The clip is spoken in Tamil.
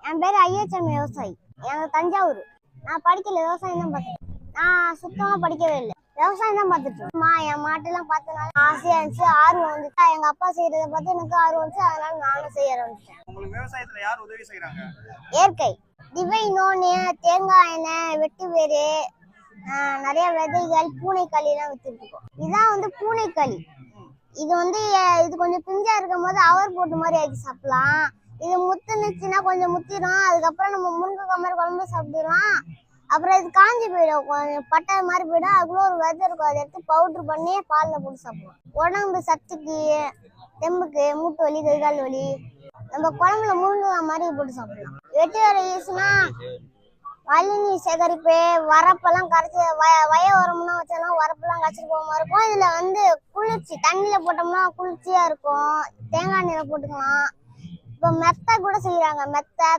என் பேரு ஐயச்சாமி விவசாயி. எனக்கு தஞ்சாவூர். நான் படிக்கல, விவசாயம் தான் பார்த்தேன். நான் சுத்தமா படிக்கவே இல்லை, விவசாயம் தான் பார்த்துட்டு. என் மாட்டெல்லாம் பார்த்தனால ஆசையா இருந்துச்சு, ஆர்வம் வந்துச்சு. எங்க அப்பா செய்யறத பார்த்து எனக்கு ஆர்வம் வந்துச்சு, அதனால நானும் செய்ய ஆரம்பிச்சேன். உங்களுக்கு விவசாயத்துல யார் உதவி செய்யறாங்க? இயற்கை டிவைன் நோனு, தேங்காய் எண்ணெய், வெட்டி வேறு, நிறைய விதைகள், பூனைக்களி எல்லாம் வித்துட்டு இருக்கோம். இதான் வந்து பூனைக்களி. இது கொஞ்சம் பிஞ்சா இருக்கும் போது அவர் போட்டு மாதிரி ஆக்கி சாப்பிடலாம். இது முத்துனுச்சுன்னா கொஞ்சம் முத்திடும், அதுக்கப்புறம் நம்ம முருங்கைக்காய் மாதிரி குழம்பு சாப்பிடுறோம். அப்புறம் இது காஞ்சி போயிடும், கொஞ்சம் பட்டை மாதிரி போயிடும். அதுக்குள்ள ஒரு விதை இருக்கும், அதை எடுத்து பவுடர் பண்ணி பாலில் போட்டு சாப்பிடுவோம். உடம்பு சத்துக்கு, தெம்புக்கு, மூட்டு வலி, கைகால் வலி, நம்ம குழம்புல முருங்கைக்காய் மாதிரி போட்டு சாப்பிடலாம். வெட்டி வேற யூஸ்னா மழைநீர் சேகரிப்பு, வரப்பெல்லாம் கரைச்சி வய உரம்னா வச்சாலும் வரப்பெல்லாம் கரைச்சிட்டு போகாம இருக்கும். இதுல வந்து குளிர்ச்சி, தண்ணியில போட்டோம்னா குளிர்ச்சியா இருக்கும். தேங்காய் எண்ணெயில போட்டுக்கலாம். இப்போ மெத்தை கூட செய்யறாங்க, மெத்தை,